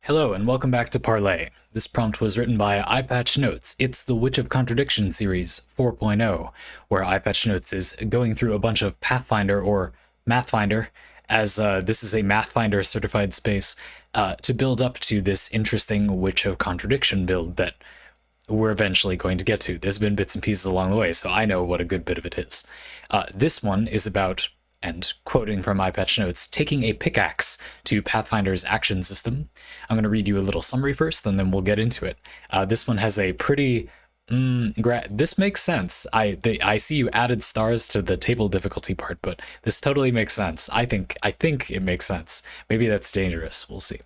Hello and welcome back to Parley. This prompt was written by EyePatchNotes. It's the Witch of Contradiction series 4.0, where EyePatchNotes is going through a bunch of Pathfinder or Mathfinder, as this is a Mathfinder certified space, to build up to this interesting Witch of Contradiction build that we're eventually going to get to. There's been bits and pieces along the way, so I know what a good bit of it is. This one is about, and quoting from EyePatchNotes, taking a pickaxe to Pathfinder's action system. I'm going to read you a little summary first, and then we'll get into it. This one has a pretty... this makes sense. I see you added stars to the table difficulty part, but this totally makes sense. I think it makes sense. Maybe that's dangerous. We'll see.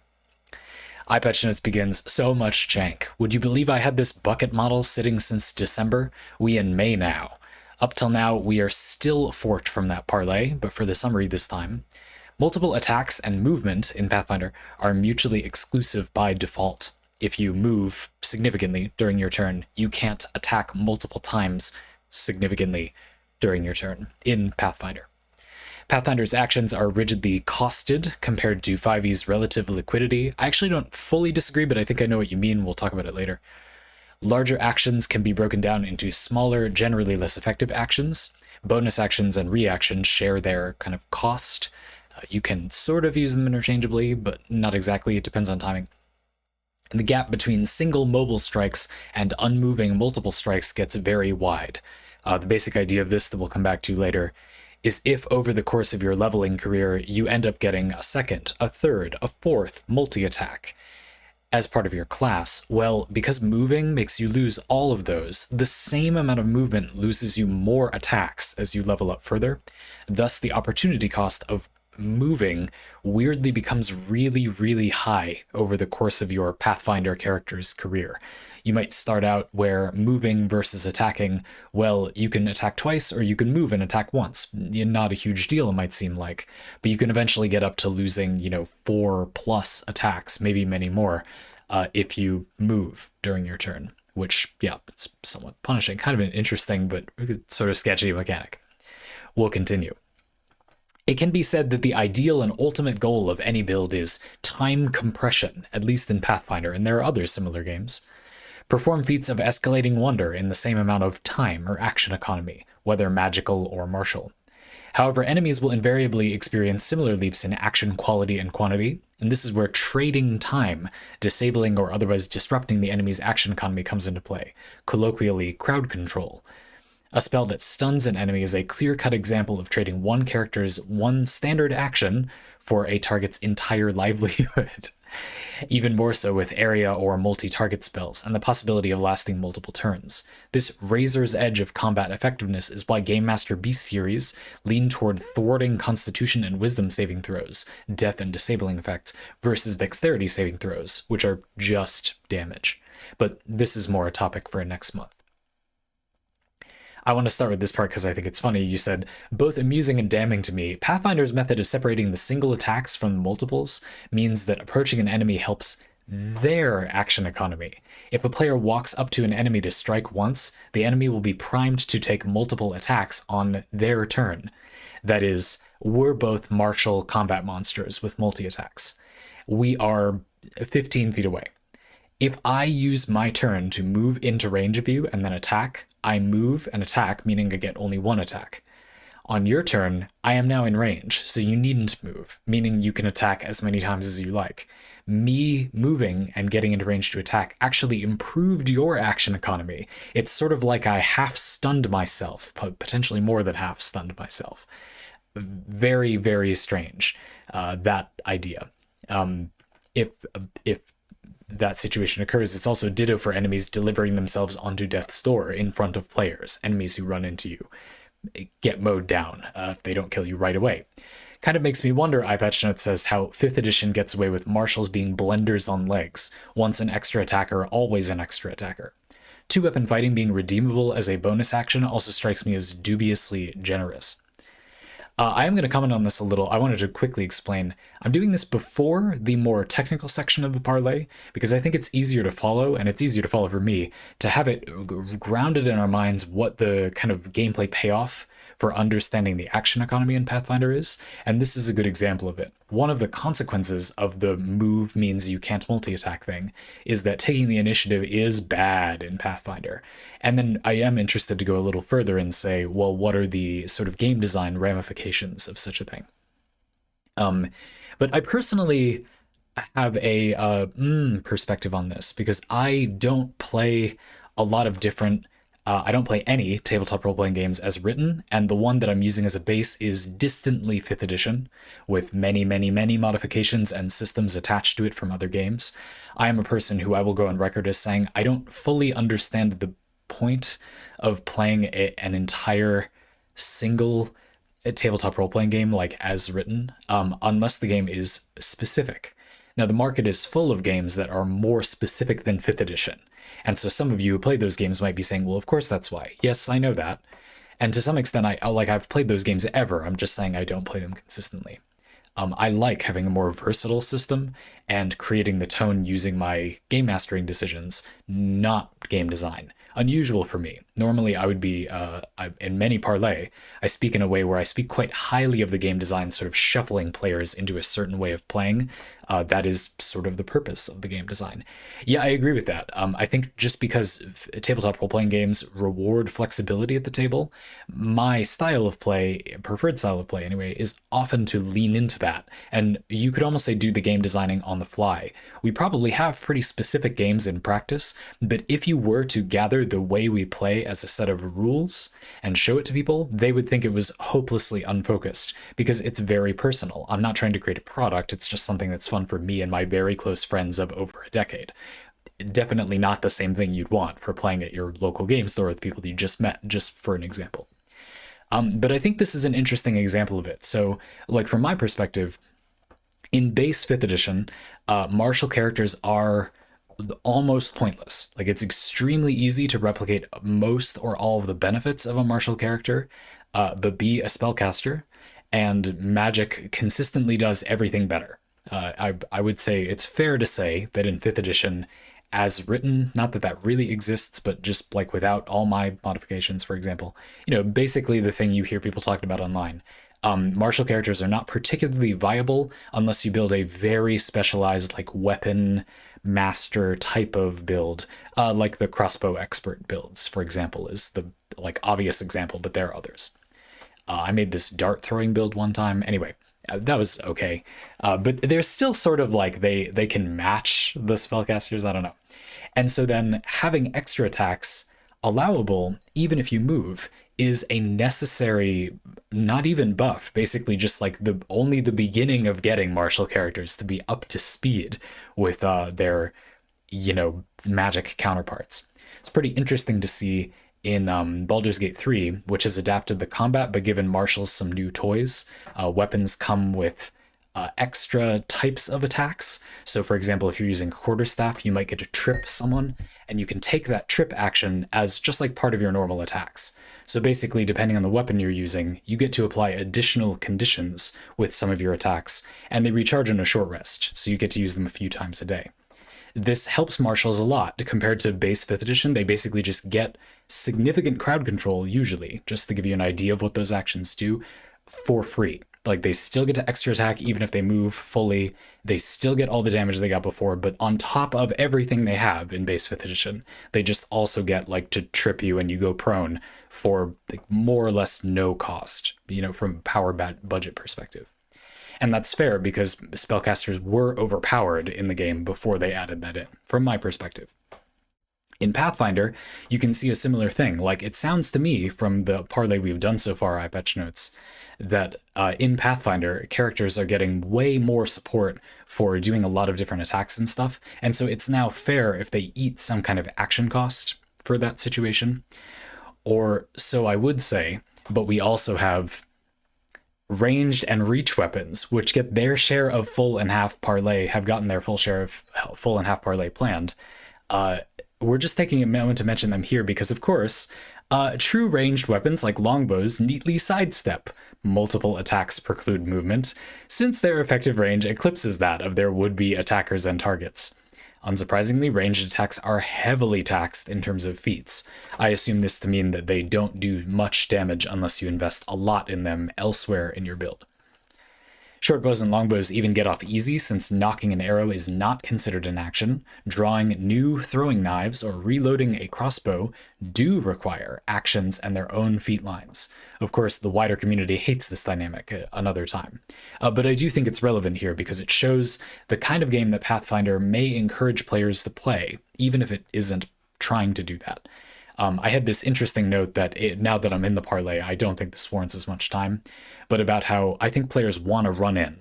EyePatchNotes begins, so much jank. Would you believe I had this bucket model sitting since December? We in May now. Up till now, we are still forked from that parlay, but for the summary this time. Multiple attacks and movement in Pathfinder are mutually exclusive by default. If you move significantly during your turn, you can't attack multiple times significantly during your turn in Pathfinder. Pathfinder's actions are rigidly costed compared to 5e's relative liquidity. I actually don't fully disagree, but I think I know what you mean. We'll talk about it later. Larger actions can be broken down into smaller, generally less effective actions. Bonus actions and reactions share their kind of cost. You can sort of use them interchangeably, but not exactly. It depends on timing. And the gap between single mobile strikes and unmoving multiple strikes gets very wide. The basic idea of this that we'll come back to later is if over the course of your leveling career you end up getting a second, a third, a fourth multi-attack as part of your class, well, because moving makes you lose all of those, the same amount of movement loses you more attacks as you level up further. Thus, the opportunity cost of moving weirdly becomes really, really high over the course of your Pathfinder character's career. You might start out where moving versus attacking, well, you can attack twice or you can move and attack once. Not a huge deal, it might seem like, but you can eventually get up to losing, 4+ attacks, maybe many more, if you move during your turn, which, yeah, it's somewhat punishing. Kind of an interesting but sort of sketchy mechanic. We'll continue. It can be said that the ideal and ultimate goal of any build is time compression, at least in Pathfinder, and there are other similar games. Perform feats of escalating wonder in the same amount of time or action economy, whether magical or martial. However, enemies will invariably experience similar leaps in action quality and quantity, and this is where trading time, disabling or otherwise disrupting the enemy's action economy, comes into play, colloquially crowd control. A spell that stuns an enemy is a clear-cut example of trading one character's one standard action for a target's entire livelihood. Even more so with area or multi-target spells, and the possibility of lasting multiple turns. This razor's edge of combat effectiveness is why Game Master Beast theories lean toward thwarting Constitution and Wisdom saving throws, death and disabling effects, versus Dexterity saving throws, which are just damage. But this is more a topic for next month. I want to start with this part because I think it's funny. You said, both amusing and damning to me, Pathfinder's method of separating the single attacks from the multiples means that approaching an enemy helps their action economy. If a player walks up to an enemy to strike once, the enemy will be primed to take multiple attacks on their turn. That is, we're both martial combat monsters with multi-attacks. We are 15 feet away. If I use my turn to move into range of you and then attack, I move and attack, meaning I get only one attack. On your turn, I am now in range, so you needn't move, meaning you can attack as many times as you like. Me moving and getting into range to attack actually improved your action economy. It's sort of like I half-stunned myself, potentially more than half-stunned myself. Very, very strange, that idea. If that situation occurs, it's also ditto for enemies delivering themselves onto death's door in front of players. Enemies who run into you get mowed down if they don't kill you right away. Kind of makes me wonder, EyePatchNotes says, how 5th edition gets away with martials being blenders on legs, once an extra attacker, always an extra attacker. Two-weapon fighting being redeemable as a bonus action also strikes me as dubiously generous. I am going to comment on this a little. I wanted to quickly explain. I'm doing this before the more technical section of the parlay because I think it's easier to follow, and it's easier to follow for me to have it grounded in our minds what the kind of gameplay payoff for understanding the action economy in Pathfinder is, and this is a good example of it. One of the consequences of the move means you can't multi-attack thing is that taking the initiative is bad in Pathfinder. And then I am interested to go a little further and say, well, what are the sort of game design ramifications of such a thing? But I personally have a perspective on this because I don't play a lot of different I don't play any tabletop role-playing games as written, and the one that I'm using as a base is distantly 5th edition, with many, many, many modifications and systems attached to it from other games. I am a person who I will go on record as saying I don't fully understand the point of playing an entire single tabletop role-playing game like as written, unless the game is specific. Now, the market is full of games that are more specific than 5th edition. And so some of you who played those games might be saying, well, of course that's why. Yes, I know that. And to some extent, I've played those games ever. I'm just saying I don't play them consistently. I like having a more versatile system and creating the tone using my game mastering decisions, not game design. Unusual for me. Normally, I would be, in many parlay, I speak in a way where I speak quite highly of the game design, sort of shuffling players into a certain way of playing. That is sort of the purpose of the game design. Yeah, I agree with that. I think just because tabletop role-playing games reward flexibility at the table, my style of play, preferred style of play anyway, is often to lean into that. And you could almost say do the game designing on the fly. We probably have pretty specific games in practice, but if you were to gather the way we play as a set of rules and show it to people, they would think it was hopelessly unfocused because it's very personal. I'm not trying to create a product, it's just something that's fun for me and my very close friends of over a decade. Definitely not the same thing you'd want for playing at your local game store with people you just met, just for an example. But I think this is an interesting example of it. So, like from my perspective, in base 5th edition, martial characters are almost pointless. Like, it's extremely easy to replicate most or all of the benefits of a martial character, but be a spellcaster, and magic consistently does everything better. I would say it's fair to say that in 5th edition, as written, not that that really exists, but just like without all my modifications, for example, basically the thing you hear people talking about online, martial characters are not particularly viable unless you build a very specialized like weapon master type of build, like the crossbow expert builds, for example, is the like obvious example, but there are others. I made this dart throwing build one time. Anyway, that was okay. But they're still sort of like they can match the spellcasters. I don't know. And so then having extra attacks allowable, even if you move, is a necessary, not even buff, basically just like only the beginning of getting martial characters to be up to speed with their, magic counterparts. It's pretty interesting to see in Baldur's Gate 3, which has adapted the combat but given martials some new toys. Weapons come with extra types of attacks. So for example, if you're using quarterstaff, you might get to trip someone, and you can take that trip action as just like part of your normal attacks. So basically, depending on the weapon you're using, you get to apply additional conditions with some of your attacks, and they recharge in a short rest, so you get to use them a few times a day. This helps martials a lot. Compared to base 5th edition, they basically just get significant crowd control, usually, just to give you an idea of what those actions do, for free. Like, they still get to extra attack even if they move fully. They still get all the damage they got before, but on top of everything they have in base 5th edition, they just also get, like, to trip you and you go prone for like, more or less no cost, from a power budget perspective. And that's fair because spellcasters were overpowered in the game before they added that in, from my perspective. In Pathfinder, you can see a similar thing. Like, it sounds to me from the parlay we've done so far, EyePatchNotes, that in Pathfinder, characters are getting way more support for doing a lot of different attacks and stuff. And so it's now fair if they eat some kind of action cost for that situation. Or so I would say, but we also have ranged and reach weapons, which get their share of full and half parlay, have gotten their full share of full and half parlay planned. We're just taking a moment to mention them here because, of course, True ranged weapons like longbows neatly sidestep. Multiple attacks preclude movement, since their effective range eclipses that of their would-be attackers and targets. Unsurprisingly, ranged attacks are heavily taxed in terms of feats. I assume this to mean that they don't do much damage unless you invest a lot in them elsewhere in your build. Short bows and longbows even get off easy since knocking an arrow is not considered an action. Drawing new throwing knives or reloading a crossbow do require actions and their own feat lines. Of course, the wider community hates this dynamic another time. But I do think it's relevant here because it shows the kind of game that Pathfinder may encourage players to play, even if it isn't trying to do that. I had this interesting note that now that I'm in the parlay, I don't think this warrants as much time, but about how I think players want to run in,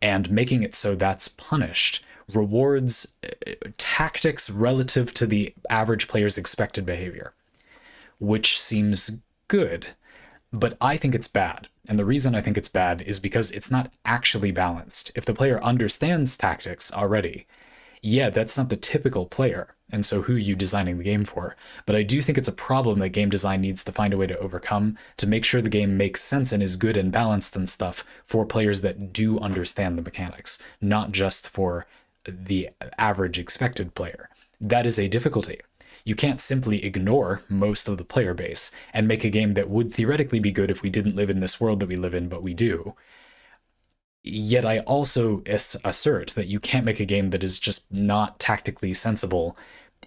and making it so that's punished rewards tactics relative to the average player's expected behavior, which seems good, but I think it's bad. And the reason I think it's bad is because it's not actually balanced. If the player understands tactics already, yeah, that's not the typical player, and so who are you designing the game for? But I do think it's a problem that game design needs to find a way to overcome to make sure the game makes sense and is good and balanced and stuff for players that do understand the mechanics, not just for the average expected player. That is a difficulty. You can't simply ignore most of the player base and make a game that would theoretically be good if we didn't live in this world that we live in, but we do. Yet I also assert that you can't make a game that is just not tactically sensible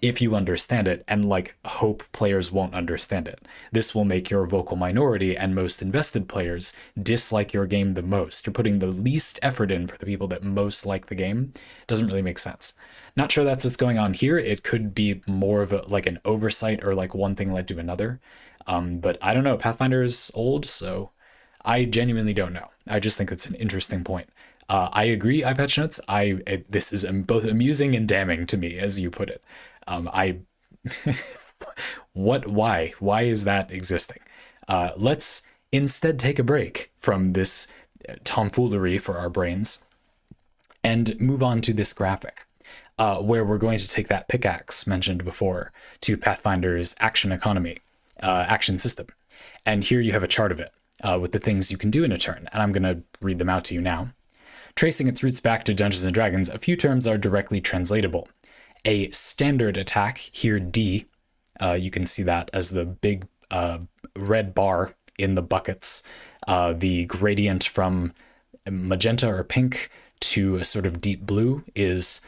if you understand it and hope players won't understand it. This will make your vocal minority and most invested players dislike your game the most. You're putting the least effort in for the people that most like the game. Doesn't really make sense. Not sure that's what's going on here. It could be more of an oversight or one thing led to another. But I don't know. Pathfinder is old, so I genuinely don't know. I just think it's an interesting point. I agree, EyePatchNotes. This is both amusing and damning to me, as you put it. Why is that existing? Let's instead take a break from this tomfoolery for our brains and move on to this graphic, where we're going to take that pickaxe mentioned before to Pathfinder's action economy, action system. And here you have a chart of it. With the things you can do in a turn, and I'm going to read them out to you now. Tracing its roots back to Dungeons & Dragons, a few terms are directly translatable. A standard attack, here D, you can see that as the big red bar in the buckets. The gradient from magenta or pink to a sort of deep blue is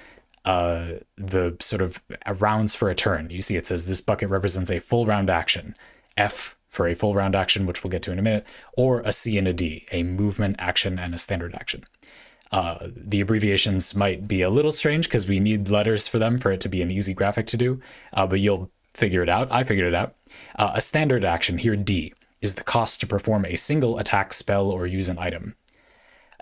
the sort of rounds for a turn. You see it says this bucket represents a full round action. F for a full round action, which we'll get to in a minute, or a C and a D, a movement action and a standard action. The abbreviations might be a little strange because we need letters for them for it to be an easy graphic to do, but you'll figure it out. I figured it out. A standard action, here D, is the cost to perform a single attack, spell, or use an item.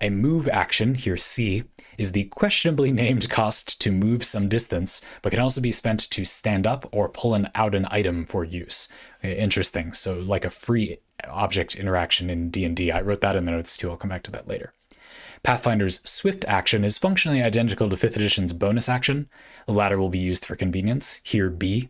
A move action, here C, is the questionably named cost to move some distance, but can also be spent to stand up or pull out an item for use. Interesting. So like a free object interaction in D&D. I wrote that in the notes too. I'll come back to that later. Pathfinder's swift action is functionally identical to 5th edition's bonus action. The latter will be used for convenience, here B.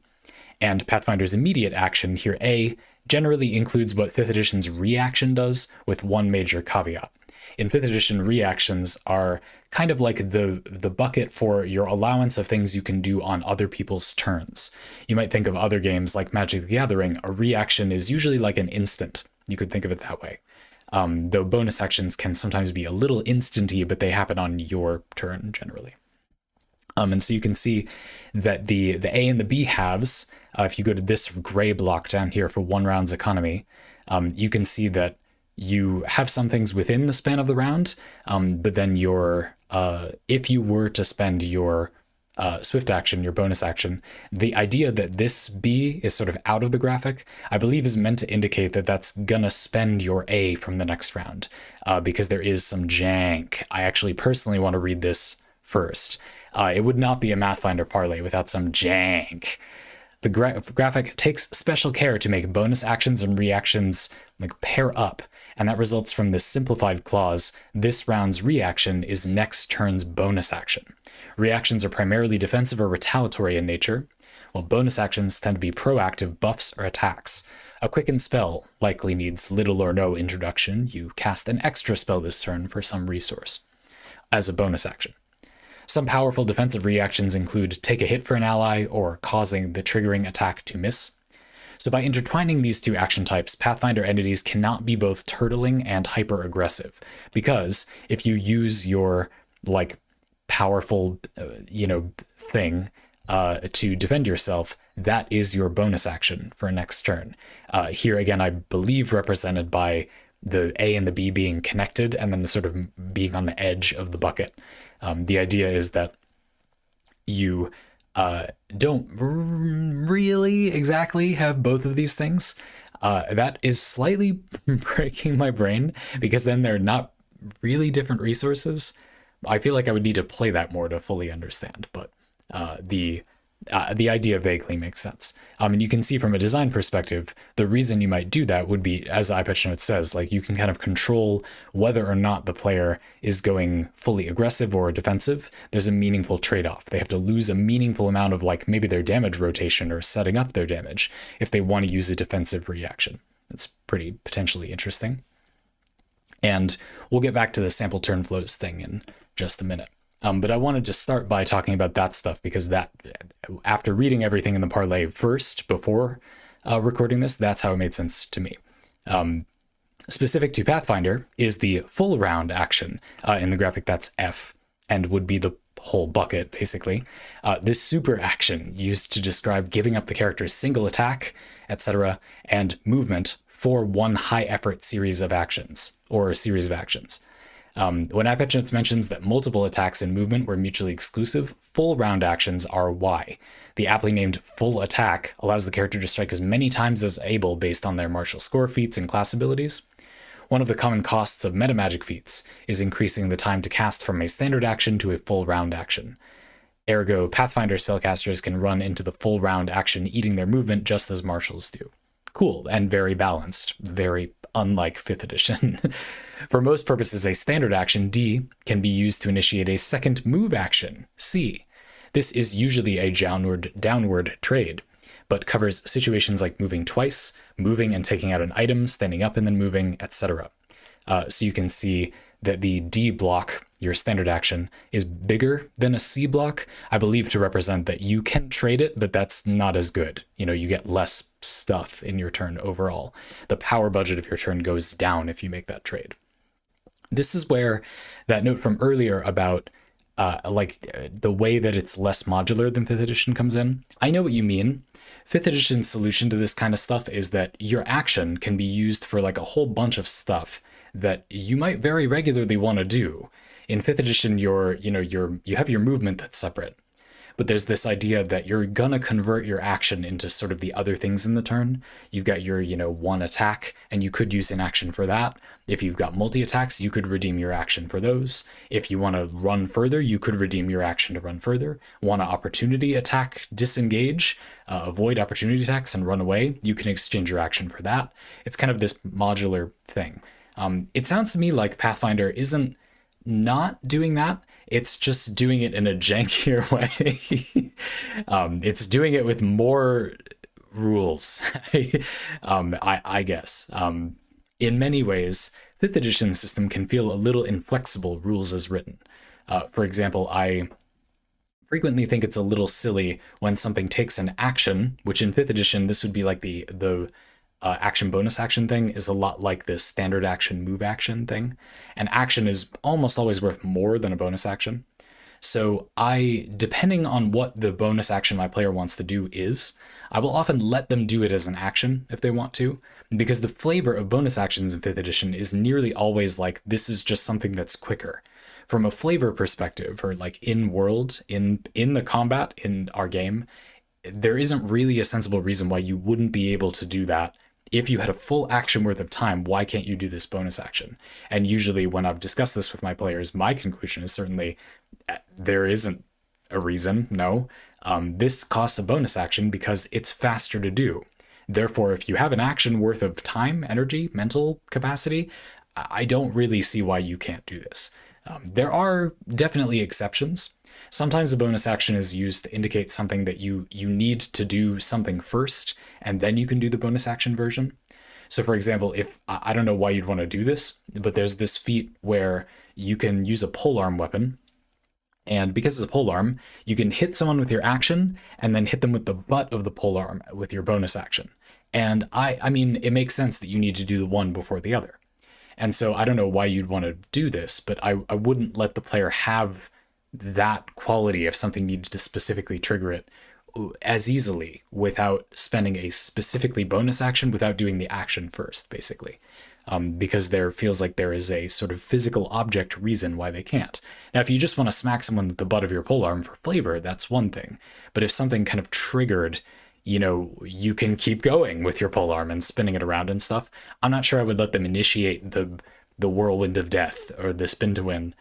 And Pathfinder's immediate action, here A, generally includes what 5th edition's reaction does, with one major caveat. In 5th edition, reactions are kind of like the bucket for your allowance of things you can do on other people's turns. You might think of other games like Magic the Gathering. A reaction is usually like an instant. You could think of it that way. Though bonus actions can sometimes be a little instanty, but they happen on your turn generally. And so you can see that the A and the B halves, if you go to this gray block down here for one round's economy, you can see that you have some things within the span of the round, but then if you were to spend your swift action, your bonus action, the idea that this B is sort of out of the graphic, I believe is meant to indicate that that's gonna spend your A from the next round, because there is some jank. I actually personally want to read this first. It would not be a Pathfinder parlay without some jank. The graphic takes special care to make bonus actions and reactions pair up, and that results from this simplified clause, this round's reaction is next turn's bonus action. Reactions are primarily defensive or retaliatory in nature, while bonus actions tend to be proactive buffs or attacks. A quicken spell likely needs little or no introduction. You cast an extra spell this turn for some resource as a bonus action. Some powerful defensive reactions include take a hit for an ally or causing the triggering attack to miss. So by intertwining these two action types, Pathfinder entities cannot be both turtling and hyper-aggressive, because if you use your like powerful thing to defend yourself, that is your bonus action for next turn. Here again, I believe represented by the A and the B being connected and then sort of being on the edge of the bucket. The idea is that you don't really exactly have both of these things. That is slightly breaking my brain, because then they're not really different resources. I feel like I would need to play that more to fully understand, but the idea vaguely makes sense. And you can see from a design perspective, the reason you might do that would be, as EyePatchNotes says, like you can kind of control whether or not the player is going fully aggressive or defensive. There's a meaningful trade-off. They have to lose a meaningful amount of like maybe their damage rotation or setting up their damage if they want to use a defensive reaction. That's pretty potentially interesting. And we'll get back to the sample turn flows thing in just a minute. But I wanted to start by talking about that stuff, because that, after reading everything in the Parley first before recording this, that's how it made sense to me. Specific to Pathfinder is the full round action. In the graphic, that's F, and would be the whole bucket, basically. This super action used to describe giving up the character's single attack, etc., and movement for one high effort series of actions, or a series of actions. When EyePatchNotes mentions that multiple attacks and movement were mutually exclusive, full round actions are Y. The aptly named full attack allows the character to strike as many times as able based on their martial score feats and class abilities. One of the common costs of metamagic feats is increasing the time to cast from a standard action to a full round action. Ergo, Pathfinder spellcasters can run into the full round action eating their movement just as martials do. Cool, and very balanced, very unlike 5th edition. For most purposes, a standard action, D, can be used to initiate a second move action, C. This is usually a downward trade, but covers situations like moving twice, moving and taking out an item, standing up and then moving, etc. So you can see that the D block, your standard action, is bigger than a C block, I believe to represent that you can trade it, but that's not as good. You get less stuff in your turn overall. The power budget of your turn goes down if you make that trade. This is where that note from earlier about the way that it's less modular than 5th edition comes in. I know what you mean. 5th edition's solution to this kind of stuff is that your action can be used for like a whole bunch of stuff that you might very regularly want to do. In 5th edition, you have your movement that's separate, but there's this idea that you're gonna convert your action into sort of the other things in the turn. You've got your, one attack, and you could use an action for that. If you've got multi-attacks, you could redeem your action for those. If you want to run further, you could redeem your action to run further. Want to opportunity attack, disengage, avoid opportunity attacks and run away, you can exchange your action for that. It's kind of this modular thing. It sounds to me like Pathfinder isn't not doing that. It's just doing it in a jankier way. It's doing it with more rules, I guess. In many ways, 5th edition system can feel a little inflexible, rules as written. For example, I frequently think it's a little silly when something takes an action, which in 5th edition, this would be like the action bonus action thing is a lot like this standard action move action thing. An action is almost always worth more than a bonus action. So depending on what the bonus action my player wants to do is, I will often let them do it as an action if they want to, because the flavor of bonus actions in 5th edition is nearly always like, this is just something that's quicker. From a flavor perspective, or like in world, in the combat, in our game, there isn't really a sensible reason why you wouldn't be able to do that. If you had a full action worth of time, why can't you do this bonus action? And usually when I've discussed this with my players, my conclusion is certainly there isn't a reason, no. This costs a bonus action because it's faster to do. Therefore, if you have an action worth of time, energy, mental capacity, I don't really see why you can't do this. There are definitely exceptions. Sometimes a bonus action is used to indicate something that you need to do something first, and then you can do the bonus action version. So for example, if I don't know why you'd want to do this, but there's this feat where you can use a polearm weapon. And because it's a polearm, you can hit someone with your action and then hit them with the butt of the polearm with your bonus action. And I mean, it makes sense that you need to do the one before the other. And so I don't know why you'd want to do this, but I wouldn't let the player have that quality if something needed to specifically trigger it as easily without spending a specifically bonus action without doing the action first, basically. Because there feels like there is a sort of physical object reason why they can't. Now, if you just want to smack someone with the butt of your polearm for flavor, that's one thing. But if something kind of triggered, you can keep going with your polearm and spinning it around and stuff. I'm not sure I would let them initiate the whirlwind of death or the spin to win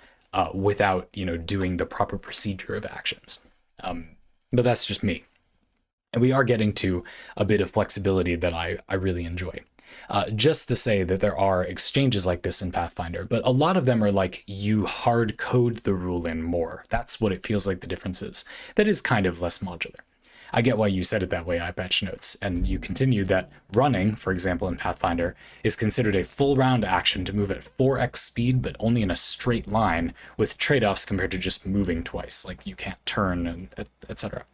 without, doing the proper procedure of actions. But that's just me. And we are getting to a bit of flexibility that I really enjoy. Just to say that there are exchanges like this in Pathfinder, but a lot of them are like you hard code the rule in more. That's what it feels like the difference is. That is kind of less modular. I get why you said it that way, EyePatchNotes, and you continue that running, for example, in Pathfinder, is considered a full round action to move at 4x speed, but only in a straight line, with trade-offs compared to just moving twice, like you can't turn, and etc.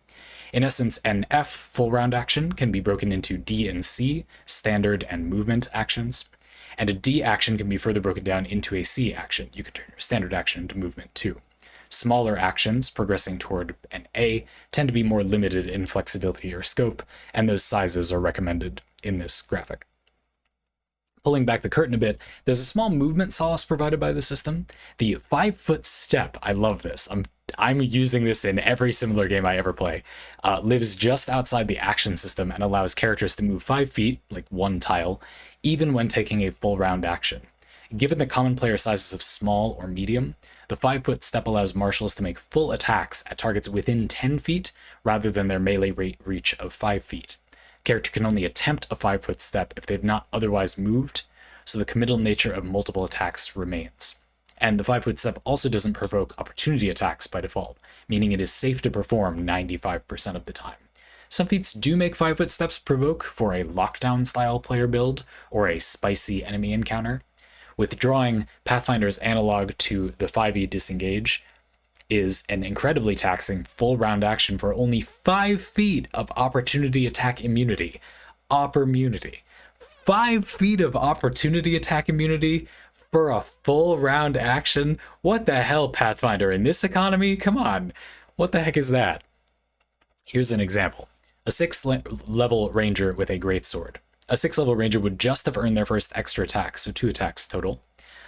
In essence, an F full round action can be broken into D and C, standard and movement actions, and a D action can be further broken down into a C action. You can turn your standard action into movement too. Smaller actions progressing toward an A tend to be more limited in flexibility or scope, and those sizes are recommended in this graphic. Pulling back the curtain a bit, there's a small movement solace provided by the system. The 5-foot step, I love this. I'm using this in every similar game I ever play, lives just outside the action system and allows characters to move 5 feet, like one tile, even when taking a full round action. Given the common player sizes of small or medium, the 5-foot step allows marshals to make full attacks at targets within 10 feet rather than their melee reach of 5 feet. Character can only attempt a 5-foot step if they've not otherwise moved, so the committal nature of multiple attacks remains. And the 5-foot step also doesn't provoke opportunity attacks by default, meaning it is safe to perform 95% of the time. Some feats do make 5-foot steps provoke for a lockdown style player build or a spicy enemy encounter. Withdrawing Pathfinder's analog to the 5e disengage is an incredibly taxing full round action for only 5 feet of opportunity attack immunity. Oppermunity. 5 feet of opportunity attack immunity for a full round action? What the hell, Pathfinder? In this economy? Come on. What the heck is that? Here's an example. A 6th level ranger with a greatsword. A 6th level ranger would just have earned their first extra attack, so 2 attacks total.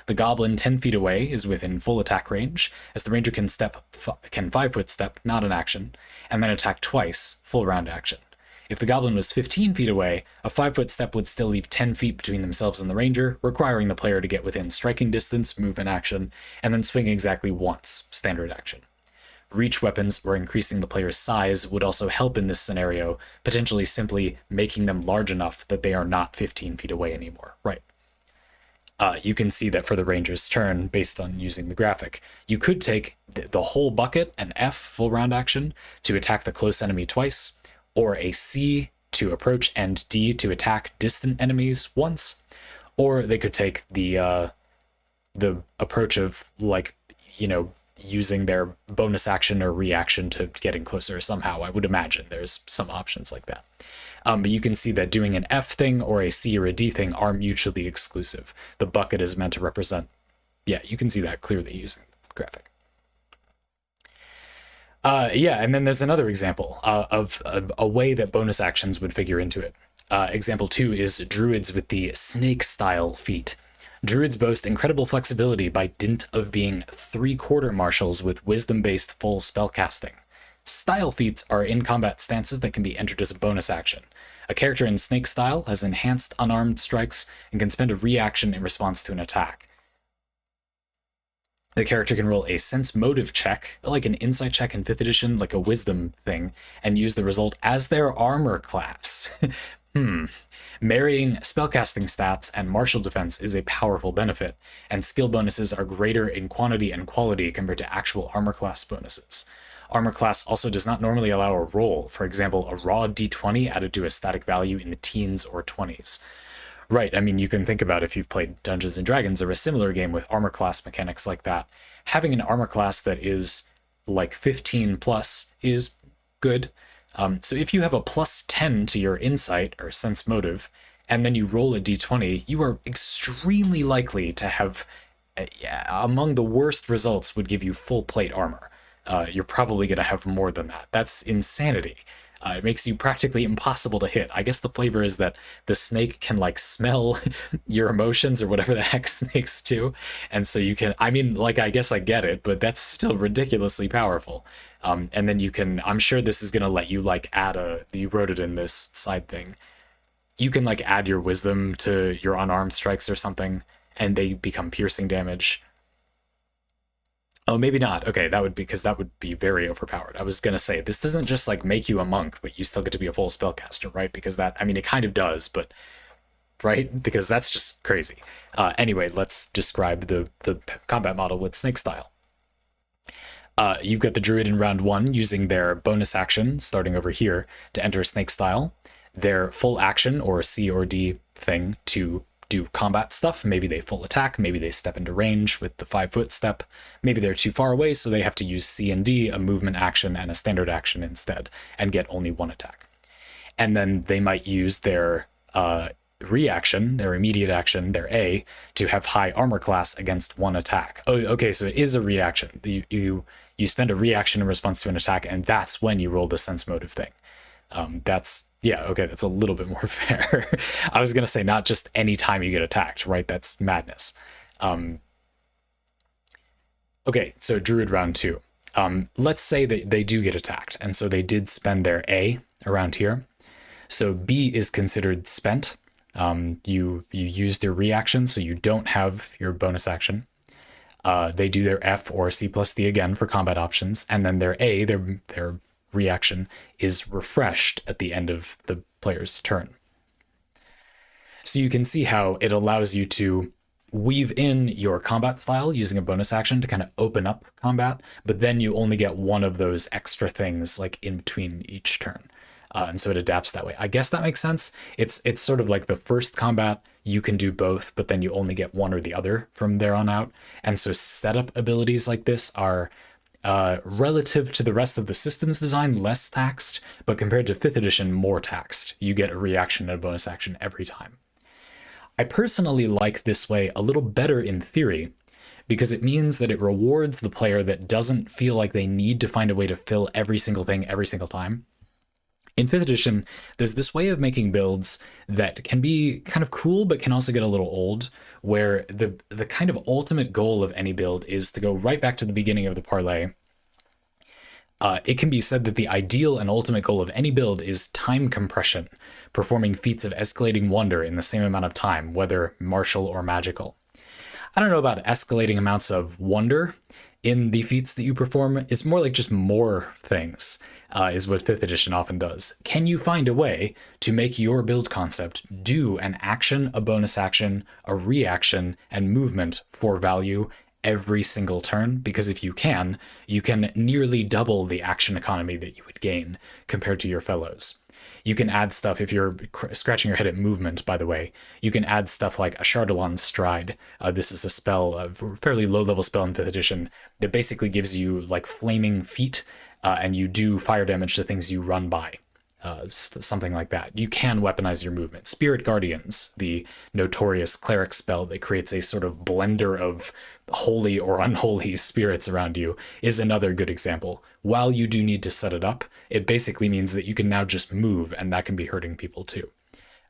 The goblin 10 feet away is within full attack range, as the ranger can 5-foot step, not an action, and then attack twice, full round action. If the goblin was 15 feet away, a 5-foot step would still leave 10 feet between themselves and the ranger, requiring the player to get within striking distance, movement action, and then swing exactly once, standard action. Reach weapons or increasing the player's size would also help in this scenario, potentially simply making them large enough that they are not 15 feet away anymore. Right. You can see that for the ranger's turn, based on using the graphic, you could take the whole bucket, an F full round action, to attack the close enemy twice, or a C to approach and D to attack distant enemies once, or they could take the approach of, like, using their bonus action or reaction to getting closer somehow. I would imagine there's some options like that. But you can see that doing an F thing or a C or a D thing are mutually exclusive. The bucket is meant to represent... Yeah, you can see that clearly using the graphic. And then there's another example of a way that bonus actions would figure into it. Example 2 is druids with the snake-style feat. Druids boast incredible flexibility by dint of being 3/4 marshals with wisdom-based full spellcasting. Style feats are in-combat stances that can be entered as a bonus action. A character in Snake Style has enhanced unarmed strikes and can spend a reaction in response to an attack. The character can roll a sense motive check, like an insight check in 5th edition, like a wisdom thing, and use the result as their armor class. Marrying spellcasting stats and martial defense is a powerful benefit, and skill bonuses are greater in quantity and quality compared to actual armor class bonuses. Armor class also does not normally allow a roll. For example, a raw d20 added to a static value in the teens or 20s. Right, I mean, you can think about if you've played Dungeons & Dragons or a similar game with armor class mechanics like that. Having an armor class that is like 15 plus is good. So if you have a plus 10 to your insight or sense motive, and then you roll a d20, you are extremely likely to have, among the worst results would give you full plate armor. You're probably going to have more than that. That's insanity. It makes you practically impossible to hit. I guess the flavor is that the snake can like smell your emotions or whatever the heck snakes do. And so you can, I mean, like, I guess I get it, but that's still ridiculously powerful. And then you can, I'm sure this is going to let you like add you wrote it in this side thing. You can like add your wisdom to your unarmed strikes or something, and they become piercing damage. Oh, maybe not. Okay, that would be very overpowered. I was gonna say, this doesn't just like make you a monk, but you still get to be a full spellcaster, right? Because that, I mean, it kind of does, but right? Because that's just crazy. Anyway, let's describe the combat model with snake style. You've got the druid in round 1 using their bonus action, starting over here, to enter snake style. Their full action, or C or D thing, to do combat stuff. Maybe they full attack, maybe they step into range with the 5-foot step, maybe they're too far away, so they have to use C and D, a movement action and a standard action instead, and get only 1 attack. And then they might use their reaction, their immediate action, their A, to have high armor class against 1 attack. Oh, okay, so it is a reaction. You spend a reaction in response to an attack, and that's when you roll the sense motive thing. Yeah, okay, that's a little bit more fair. I was gonna say not just any time you get attacked, right? That's madness. Okay, so Druid round 2. Let's say that they do get attacked, and so they did spend their A around here. So B is considered spent. You used their reaction, so you don't have your bonus action. They do their F or C plus D again for combat options, and then their A, their reaction, is refreshed at the end of the player's turn. So you can see how it allows you to weave in your combat style using a bonus action to kind of open up combat, but then you only get one of those extra things like in between each turn. And so it adapts that way. I guess that makes sense. It's sort of like the first combat, you can do both, but then you only get one or the other from there on out. And so setup abilities like this are relative to the rest of the system's design, less taxed, but compared to 5th edition, more taxed. You get a reaction and a bonus action every time. I personally like this way a little better in theory, because it means that it rewards the player that doesn't feel like they need to find a way to fill every single thing every single time. In 5th edition, there's this way of making builds that can be kind of cool, but can also get a little old, where the kind of ultimate goal of any build is to go right back to the beginning of the parlay. It can be said that the ideal and ultimate goal of any build is time compression, performing feats of escalating wonder in the same amount of time, whether martial or magical. I don't know about escalating amounts of wonder in the feats that you perform. It's more like just more things. Is what 5th edition often does. Can you find a way to make your build concept do an action, a bonus action, a reaction, and movement for value every single turn? Because if you can nearly double the action economy that you would gain compared to your fellows. You can add stuff, if you're scratching your head at movement, by the way, you can add stuff like a Chardalon's Stride. This is a spell, a fairly low-level spell in 5th edition, that basically gives you like flaming feet, and you do fire damage to things you run by, something like that. You can weaponize your movement. Spirit Guardians, the notorious cleric spell that creates a sort of blender of holy or unholy spirits around you, is another good example. While you do need to set it up, it basically means that you can now just move, and that can be hurting people too.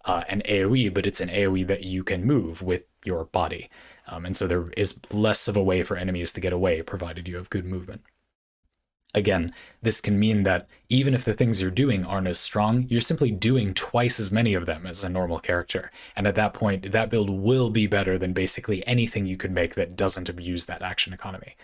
An AoE, but it's an AoE that you can move with your body. And so there is less of a way for enemies to get away, provided you have good movement. Again, this can mean that even if the things you're doing aren't as strong, you're simply doing twice as many of them as a normal character. And at that point, that build will be better than basically anything you could make that doesn't abuse that action economy.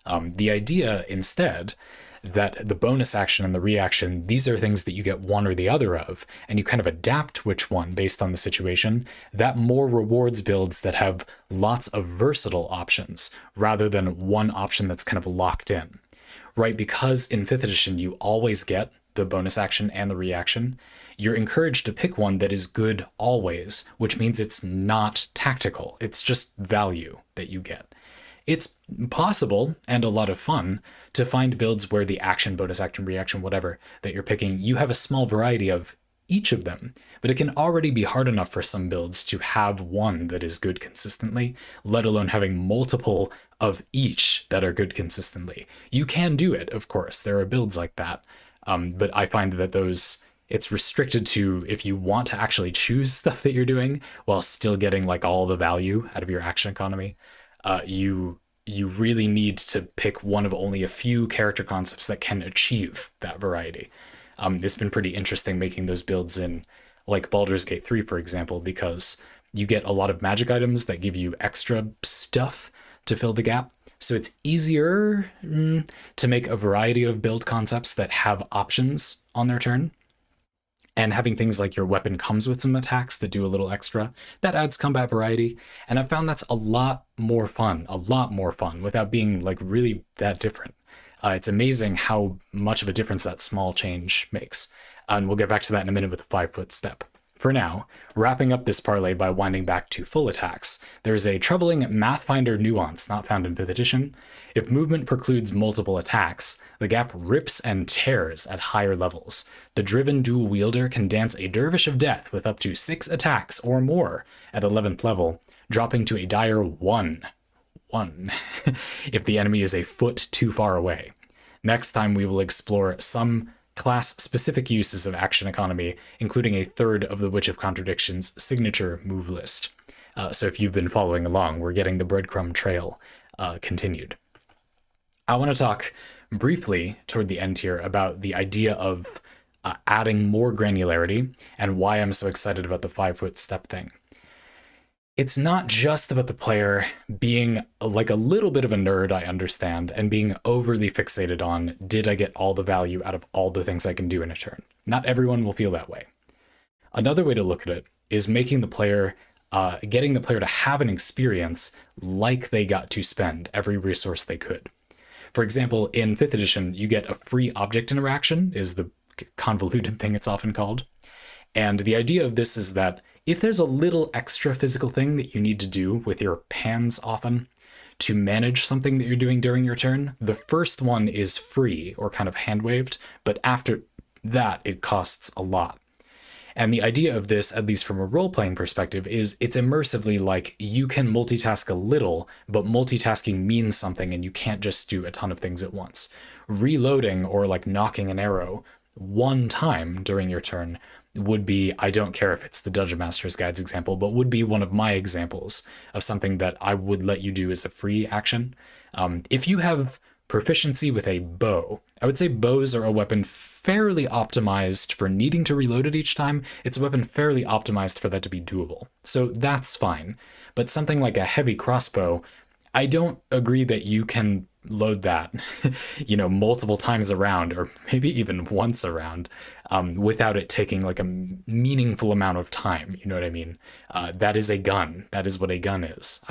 The idea, instead, that the bonus action and the reaction, these are things that you get one or the other of, and you kind of adapt which one based on the situation, that more rewards builds that have lots of versatile options, rather than one option that's kind of locked in. right? Because in 5th edition, you always get the bonus action and the reaction. You're encouraged to pick one that is good always, which means it's not tactical. It's just value that you get. It's possible and a lot of fun to find builds where the action, bonus action, reaction, whatever that you're picking, you have a small variety of each of them, but it can already be hard enough for some builds to have one that is good consistently, let alone having multiple of each that are good consistently. You can do it, of course. There are builds like that, but I find that it's restricted to if you want to actually choose stuff that you're doing while still getting like all the value out of your action economy. You really need to pick one of only a few character concepts that can achieve that variety. It's been pretty interesting making those builds in like Baldur's Gate 3, for example, because you get a lot of magic items that give you extra stuff to fill the gap. So it's easier to make a variety of build concepts that have options on their turn. And having things like your weapon comes with some attacks that do a little extra, that adds combat variety. And I've found that's a lot more fun without being like really that different. It's amazing how much of a difference that small change makes. And we'll get back to that in a minute with a 5-foot step. For now, wrapping up this parlay by winding back to full attacks, there is a troubling Mathfinder nuance not found in 5th edition. If movement precludes multiple attacks, the gap rips and tears at higher levels. The driven dual wielder can dance a dervish of death with up to 6 attacks or more at 11th level, dropping to a dire 1 if the enemy is a foot too far away. Next time we will explore some class-specific uses of action economy, including a third of the Witch of Contradiction's signature move list. So if you've been following along, we're getting the breadcrumb trail continued. I want to talk briefly toward the end here about the idea of adding more granularity and why I'm so excited about the 5-foot step thing. It's not just about the player being like a little bit of a nerd, I understand, and being overly fixated on, did I get all the value out of all the things I can do in a turn? Not everyone will feel that way. Another way to look at it is making the player, getting the player to have an experience like they got to spend every resource they could. For example, in 5th edition, you get a free object interaction, is the convoluted thing it's often called. And the idea of this is that if there's a little extra physical thing that you need to do with your hands often to manage something that you're doing during your turn, the first one is free or kind of hand-waved, but after that, it costs a lot. And the idea of this, at least from a role-playing perspective, is it's immersively like you can multitask a little, but multitasking means something and you can't just do a ton of things at once. Reloading or like knocking an arrow one time during your turn would be, I don't care if it's the Dungeon Master's Guide's example, but would be one of my examples of something that I would let you do as a free action. If you have proficiency with a bow, I would say bows are a weapon fairly optimized for needing to reload it each time. It's a weapon fairly optimized for that to be doable. So that's fine. But something like a heavy crossbow, I don't agree that you can load that, multiple times around, or maybe even once around, without it taking like a meaningful amount of time. You know what I mean? That is a gun. That is what a gun is.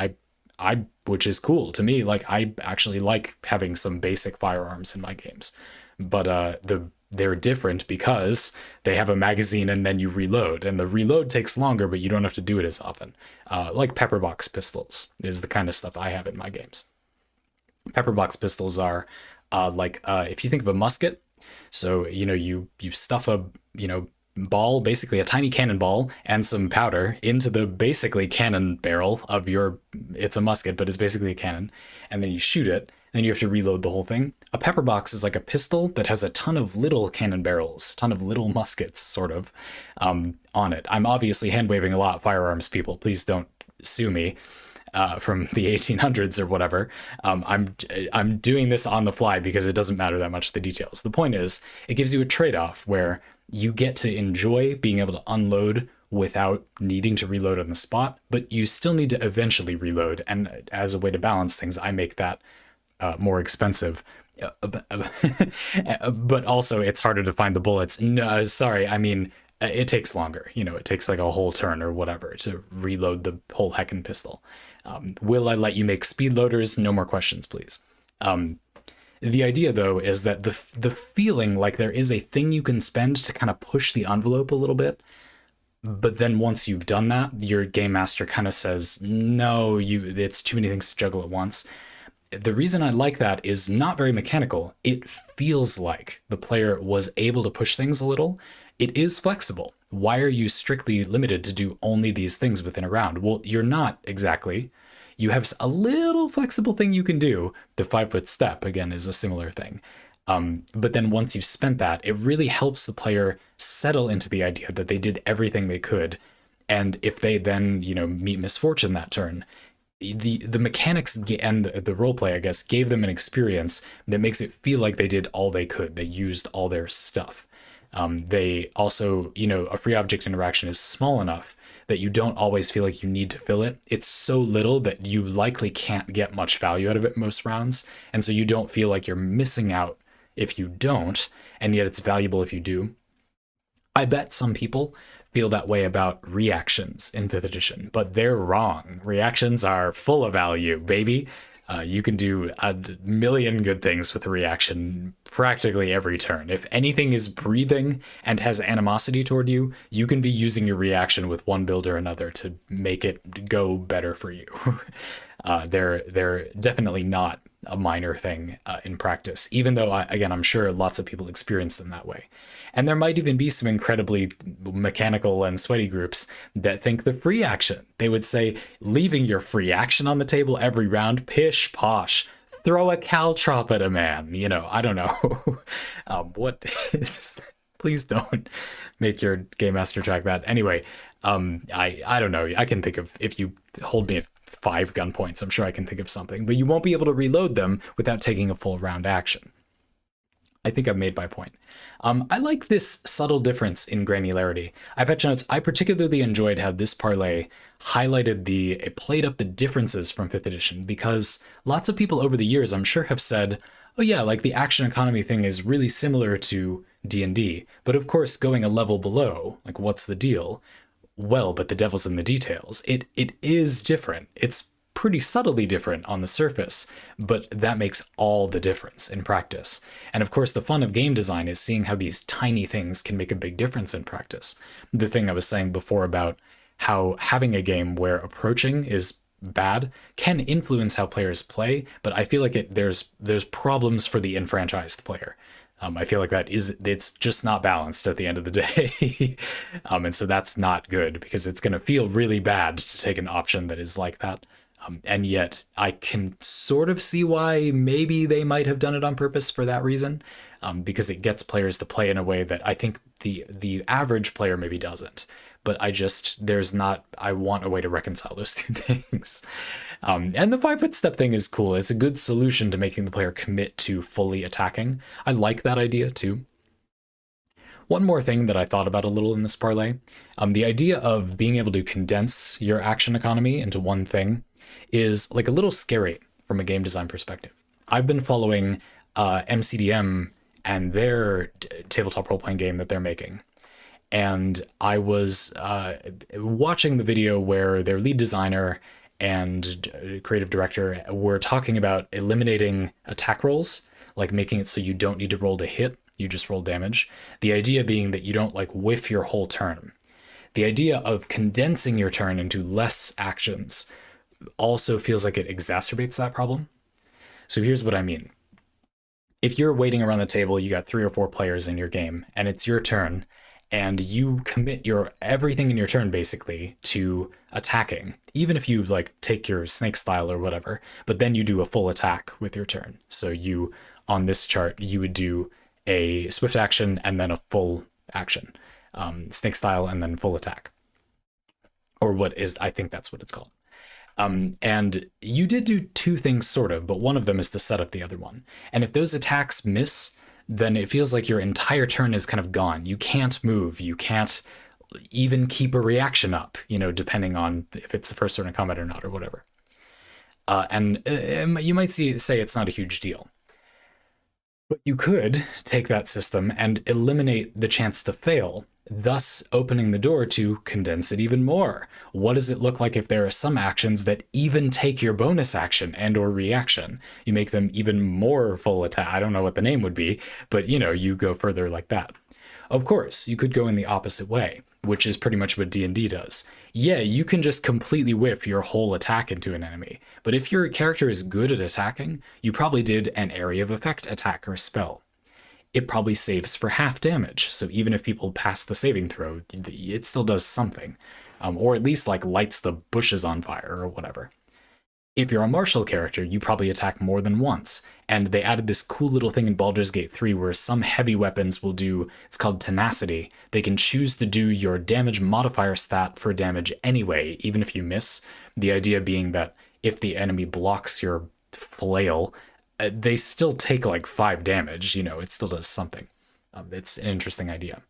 Which is cool to me. Like, I actually like having some basic firearms in my games, but they're different because they have a magazine and then you reload, and the reload takes longer, but you don't have to do it as often. Like pepperbox pistols is the kind of stuff I have in my games. Pepperbox pistols are if you think of a musket, so you stuff a ball, basically a tiny cannonball and some powder into the basically cannon barrel of it's a musket, but it's basically a cannon, and then you shoot it, and then you have to reload the whole thing. A pepperbox is like a pistol that has a ton of little cannon barrels, a ton of little muskets sort of on it. I'm obviously hand waving a lot, firearms people, please don't sue me. From the 1800s or whatever. I'm doing this on the fly because it doesn't matter that much the details. The point is, it gives you a trade-off where you get to enjoy being able to unload without needing to reload on the spot, but you still need to eventually reload. And as a way to balance things, I make that more expensive. But also, it's harder to find the bullets. No, sorry, I mean, it takes longer. It takes like a whole turn or whatever to reload the whole heckin' pistol. Will I let you make speed loaders? No more questions, please. The idea, though, is that the feeling like there is a thing you can spend to kind of push the envelope a little bit, but then once you've done that, your game master kind of says, no, it's too many things to juggle at once. The reason I like that is not very mechanical. It feels like the player was able to push things a little. It is flexible. Why are you strictly limited to do only these things within a round? Well, you're not exactly. You have a little flexible thing you can do. The 5-foot step, again, is a similar thing. But then once you've spent that, it really helps the player settle into the idea that they did everything they could. And if they then, meet misfortune that turn, the mechanics and the roleplay, I guess, gave them an experience that makes it feel like they did all they could. They used all their stuff. They also, a free object interaction is small enough that you don't always feel like you need to fill it. It's so little that you likely can't get much value out of it most rounds. And so you don't feel like you're missing out if you don't, and yet it's valuable if you do. I bet some people feel that way about reactions in 5th edition, but they're wrong. Reactions are full of value, baby. You can do a million good things with a reaction practically every turn. If anything is breathing and has animosity toward you, you can be using your reaction with one build or another to make it go better for you. They're definitely not a minor thing in practice, even though, I'm sure lots of people experience them that way. And there might even be some incredibly mechanical and sweaty groups that think the free action. They would say, leaving your free action on the table every round, pish posh, throw a caltrop at a man. I don't know. What is this? Please don't make your game master track that. Anyway, I don't know. I can think of, if you hold me at 5 gun points, I'm sure I can think of something, but you won't be able to reload them without taking a full round action. I think I've made my point. I like this subtle difference in granularity. EyePatchNotes, I particularly enjoyed how this parlay highlighted it played up the differences from 5th edition, because lots of people over the years, I'm sure, have said, oh yeah, like the action economy thing is really similar to D&D, but of course going a level below, like what's the deal? Well, but the devil's in the details. It is different. It's pretty subtly different on the surface, but that makes all the difference in practice. And of course, the fun of game design is seeing how these tiny things can make a big difference in practice. The thing I was saying before about how having a game where approaching is bad can influence how players play, but I feel like there's problems for the enfranchised player. I feel like it's just not balanced at the end of the day. And so that's not good, because it's going to feel really bad to take an option that is like that. And yet I can sort of see why maybe they might have done it on purpose for that reason, because it gets players to play in a way that I think the average player maybe doesn't. But I want a way to reconcile those two things. And the 5-foot step thing is cool. It's a good solution to making the player commit to fully attacking. I like that idea too. One more thing that I thought about a little in this parlay, the idea of being able to condense your action economy into one thing is like a little scary from a game design perspective. I've been following MCDM and their tabletop role-playing game that they're making. And I was watching the video where their lead designer and creative director were talking about eliminating attack rolls, like making it so you don't need to roll to hit, you just roll damage. The idea being that you don't like whiff your whole turn. The idea of condensing your turn into less actions also feels like it exacerbates that problem. So here's what I mean. If you're waiting around the table, you got 3 or 4 players in your game, and it's your turn, and you commit everything in your turn basically to attacking, even if you like take your snake style or whatever, but then you do a full attack with your turn. So you, on this chart, you would do a swift action and then a full action, snake style and then full attack, or I think that's what it's called. And you did do 2 things sort of, but one of them is to set up the other one. And if those attacks miss, then it feels like your entire turn is kind of gone. You can't move. You can't even keep a reaction up, depending on if it's the first turn in combat or not or whatever. And you might say it's not a huge deal. But you could take that system and eliminate the chance to fail thus opening the door to condense it even more. What does it look like if there are some actions that even take your bonus action and or reaction? You make them even more full attack. I don't know what the name would be, but you go further like that. Of course, you could go in the opposite way, which is pretty much what D&D does. Yeah, you can just completely whip your whole attack into an enemy, but if your character is good at attacking, you probably did an area of effect attack or spell. It probably saves for half damage, so even if people pass the saving throw, it still does something. Or at least like lights the bushes on fire or whatever. If you're a martial character, you probably attack more than once. And they added this cool little thing in Baldur's Gate 3 where some heavy weapons will do, it's called tenacity. They can choose to do your damage modifier stat for damage anyway, even if you miss. The idea being that if the enemy blocks your flail, they still take like 5 damage, it still does something. It's an interesting idea.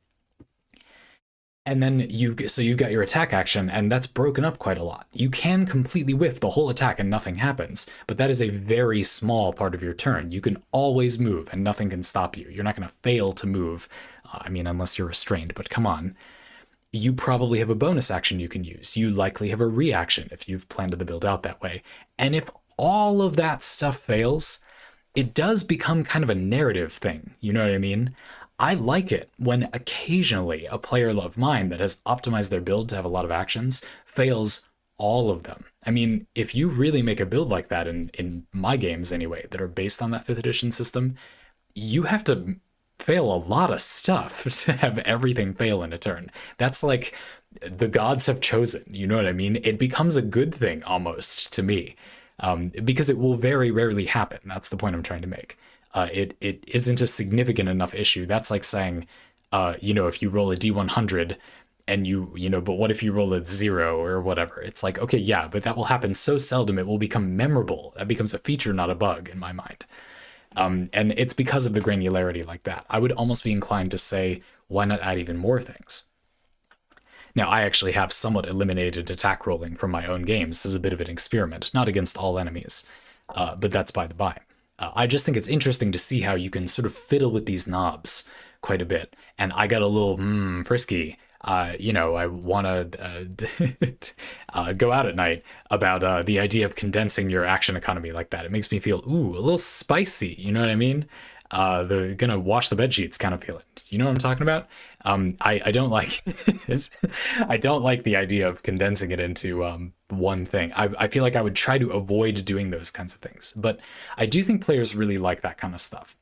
And then you've got your attack action, and that's broken up quite a lot. You can completely whiff the whole attack and nothing happens, but that is a very small part of your turn. You can always move, and nothing can stop you. You're not going to fail to move, unless you're restrained, but come on. You probably have a bonus action you can use. You likely have a reaction if you've planned the build out that way. And if all of that stuff fails, it does become kind of a narrative thing. You know what I mean? I like it when occasionally a player of mine that has optimized their build to have a lot of actions fails all of them. I mean, if you really make a build like that in my games anyway, that are based on that 5th edition system, you have to fail a lot of stuff to have everything fail in a turn. That's like the gods have chosen, you know what I mean? It becomes a good thing almost to me, because it will very rarely happen. That's the point I'm trying to make. It isn't a significant enough issue. That's like saying, if you roll a D100 and but what if you roll a 0 or whatever? It's like, okay, yeah, but that will happen so seldom it will become memorable. That becomes a feature, not a bug in my mind. And it's because of the granularity like that. I would almost be inclined to say, why not add even more things? Now, I actually have somewhat eliminated attack rolling from my own games as a bit of an experiment, not against all enemies, but that's by the by. I just think it's interesting to see how you can sort of fiddle with these knobs quite a bit. And I got a little frisky. I want to go out at night about the idea of condensing your action economy like that. It makes me feel, a little spicy. You know what I mean? The gonna wash the bed sheets kind of feeling. You know what I'm talking about? I don't like it. I don't like the idea of condensing it into one thing. I feel like I would try to avoid doing those kinds of things, but I do think players really like that kind of stuff.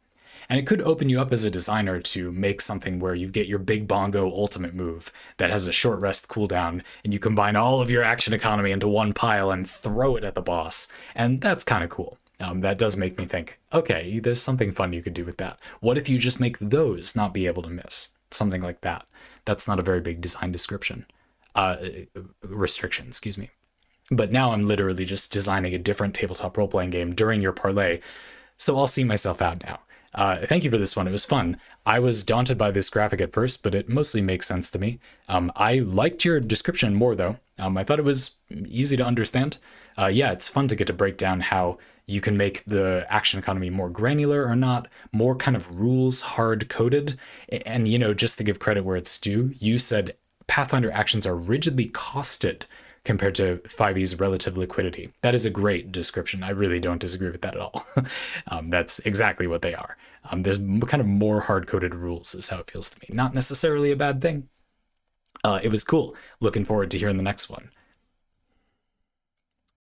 And it could open you up as a designer to make something where you get your big bongo ultimate move that has a short rest cooldown, and you combine all of your action economy into one pile and throw it at the boss. And that's kind of cool. That does make me think, okay, there's something fun you could do with that. What if you just make those not be able to miss? Something like that. That's not a very big design description. Restriction, excuse me. But now I'm literally just designing a different tabletop role-playing game during your parlay, so I'll see myself out now. Thank you for this one. It was fun. I was daunted by this graphic at first, but it mostly makes sense to me. I liked your description more, though. I thought it was easy to understand. Yeah, it's fun to get to break down how you can make the action economy more granular or not, more kind of rules hard-coded. And, just to give credit where it's due, you said Pathfinder actions are rigidly costed compared to 5e's relative liquidity. That is a great description. I really don't disagree with that at all. That's exactly what they are. There's kind of more hard-coded rules is how it feels to me. Not necessarily a bad thing. It was cool. Looking forward to hearing the next one.